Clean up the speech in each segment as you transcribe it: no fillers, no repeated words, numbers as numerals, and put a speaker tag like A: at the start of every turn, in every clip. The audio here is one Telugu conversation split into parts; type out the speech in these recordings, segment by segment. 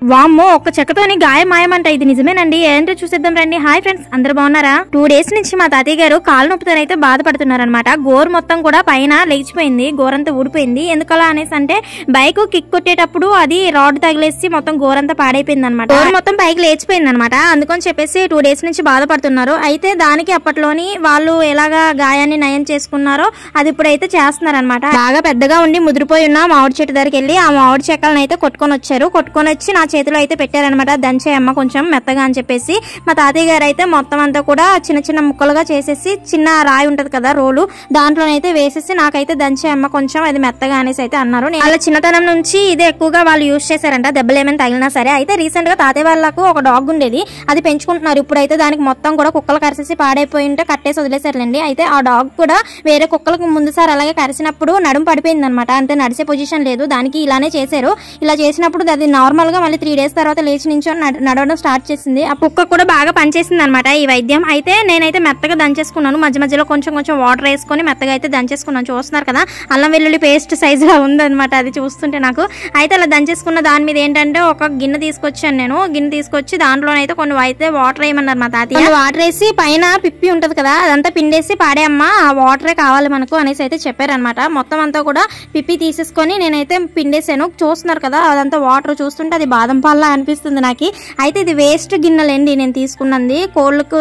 A: వామ్మో ఒక్క చెక్కతోని గాయం మాయమంట. ఇది నిజమేనండి, ఏంటో చూసేద్దాం రండి. హాయ్ ఫ్రెండ్స్, అందరు బాగున్నారా? 2 days నుంచి మా తాతయ్య గారు కాలు నొప్పితోనైతే బాధపడుతున్నారనమాట. గోరు మొత్తం కూడా పైన లేచిపోయింది, గోరంతా ఊడిపోయింది. ఎందుకలా అనేసి అంటే బైక్ కిక్ కొట్టేటప్పుడు అది రాడ్ తగిలేసి మొత్తం గోరంతా పాడైపోయింది అనమాట. గోరు మొత్తం పైకి లేచిపోయింది అనమాట. అందుకని చెప్పేసి 2 days నుంచి బాధపడుతున్నారు. అయితే దానికి అప్పట్లోని వాళ్ళు ఎలాగా గాయాన్ని నయం చేసుకున్నారో అది ఇప్పుడైతే చేస్తున్నారనమాట. బాగా పెద్దగా ఉండి ముదిరిపోయి ఉన్న మామిడి చెట్టు దగ్గరికి వెళ్ళి ఆ మామిడి చెక్కలను అయితే కొట్టుకొని వచ్చారు. కొట్టుకొని వచ్చి నా చేతిలో అయితే పెట్టారనమాట. దంచే అమ్మ కొంచెం మెత్తగా అని చెప్పేసి. మా తాతయ్య గారు అయితే మొత్తం అంతా కూడా చిన్న చిన్న ముక్కలుగా చేసేసి చిన్న రాయి ఉంటది కదా రోలు, దాంట్లోనైతే వేసేసి నాకైతే దంచే అమ్మ కొంచెం అది మెత్తగా అనేసి అయితే అన్నారు. వాళ్ళ చిన్నతనం నుంచి ఇదే ఎక్కువగా వాళ్ళు యూజ్ చేశారంట, దెబ్బలు ఏమైనా తగిలినా సరే. అయితే రీసెంట్ గా తాతయ్య వాళ్ళకు ఒక డాగ్ ఉండేది, అది పెంచుకుంటున్నారు. ఇప్పుడైతే దానికి మొత్తం కూడా కుక్కలు కరిసేసి పాడైపోయి ఉంటే కట్టేసి వదిలేసారులేండి. అయితే ఆ డాగ్ కూడా వేరే కుక్కలకు ముందుసారి అలాగే కరిసినప్పుడు నడుము పడిపోయింది అనమాట. అంతే, నడిచే పొజిషన్ లేదు దానికి. ఇలానే చేశారు. ఇలా చేసినప్పుడు అది నార్మల్ గా మళ్ళీ 3 days తర్వాత లేచి నుంచో నడవడం స్టార్ట్ చేసింది. ఆ కుక్క కూడా బాగా పనిచేసింది అనమాట ఈ వైద్యం. అయితే నేనైతే మెత్తగా దంచేసుకున్నాను. మధ్య మధ్యలో కొంచెం కొంచెం వాటర్ వేసుకొని మెత్తగా అయితే దంచేసుకున్నాను. చూస్తున్నారు కదా, అల్లం వెల్లుల్లి పేస్ట్ సైజ్ లా ఉందన్నమాట అది చూస్తుంటే నాకు. అయితే అలా దంచేసుకున్న దాని మీద ఏంటంటే ఒక గిన్నె తీసుకొచ్చాను నేను. గిన్నె తీసుకొచ్చి దాంట్లోనైతే కొన్ని అయితే వాటర్ వేయమన్నారు మా తాతయ్య. వాటర్ వేసి పైన పిప్పి ఉంటది కదా అదంతా పిండేసి పాడే అమ్మ ఆ వాటరే కావాలి మనకు అనేసి అయితే చెప్పారనమాట. మొత్తం అంతా కూడా పిప్పి తీసేసుకొని నేనైతే పిండేసాను. చూస్తున్నారు కదా అదంతా వాటర్ చూస్తుంటే అది బాదం పాల్లా అనిపిస్తుంది నాకు. అయితే ఇది వేస్ట్ గిన్నెలేండి నేను తీసుకున్నది, కోళ్ళకు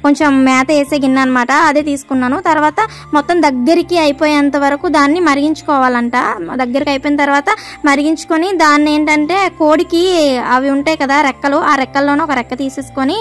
A: కొంచెం మేత వేసే గిన్నె అనమాట. అదే తీసుకున్నాను. తర్వాత మొత్తం దగ్గరికి అయిపోయేంత వరకు దాన్ని మరిగించుకోవాలంట. దగ్గరికి అయిపోయిన తర్వాత మరిగించుకొని దాన్ని ఏంటంటే కోడికి అవి ఉంటాయి కదా రెక్కలు, ఆ రెక్కల్లోనే ఒక రెక్క తీసేసుకొని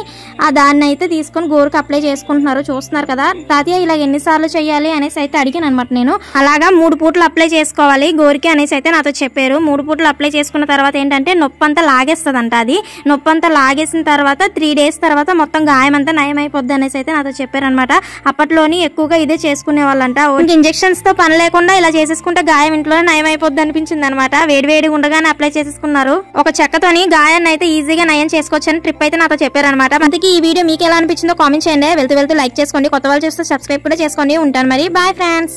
A: ఆ దాన్ని అయితే తీసుకొని గోరుకు అప్లై చేసుకుంటున్నారు. చూస్తున్నారు కదా. తాతయ్య ఇలా ఎన్నిసార్లు చేయాలి అనేసి అయితే అడిగాను అనమాట నేను. అలాగా 3 పూటలు అప్లై చేసుకోవాలి గోరికి అనేసి అయితే నాతో చెప్పారు. 3 పూటలు అప్లై చేసుకున్న తర్వాత ఏంటంటే నొప్పి అంతా లాగేస్తుందంట. అది నొప్పి అంతా లాగేసిన తర్వాత 3 days తర్వాత మొత్తం గాయం అంతా నయం అయిపోద్ది అనేసి అయితే నాతో చెప్పారనమాట. అప్పట్లోని ఎక్కువగా ఇదే చేసుకునే వాళ్ళంట. ఇంజెక్షన్స్ తో పని లేకుండా ఇలా చేసేసుకుంటే గాయం ఇంట్లోనే నయం అయిపోద్ది అనిపించింది అనమాట. వేడివేడిగా ఉండగానే అప్లై చేసేసుకున్నారు. ఒక చెక్కతోని గాయాన్ని అయితే ఈజీగా నయం చేసుకోవచ్చని ట్రిప్ అయితే నాతో చెప్పారనమాట. అందుకే ఈ వీడియో మీకు ఎలా అనిపించిందో కామెంట్ చేయండి. వెళ్తూ లైక్ చేసుకోండి. కొత్త వాళ్ళు చూస్తే సబ్స్క్రైబ్ కూడా చేసుకోండి. ఉంటాను మరి. Bye friends.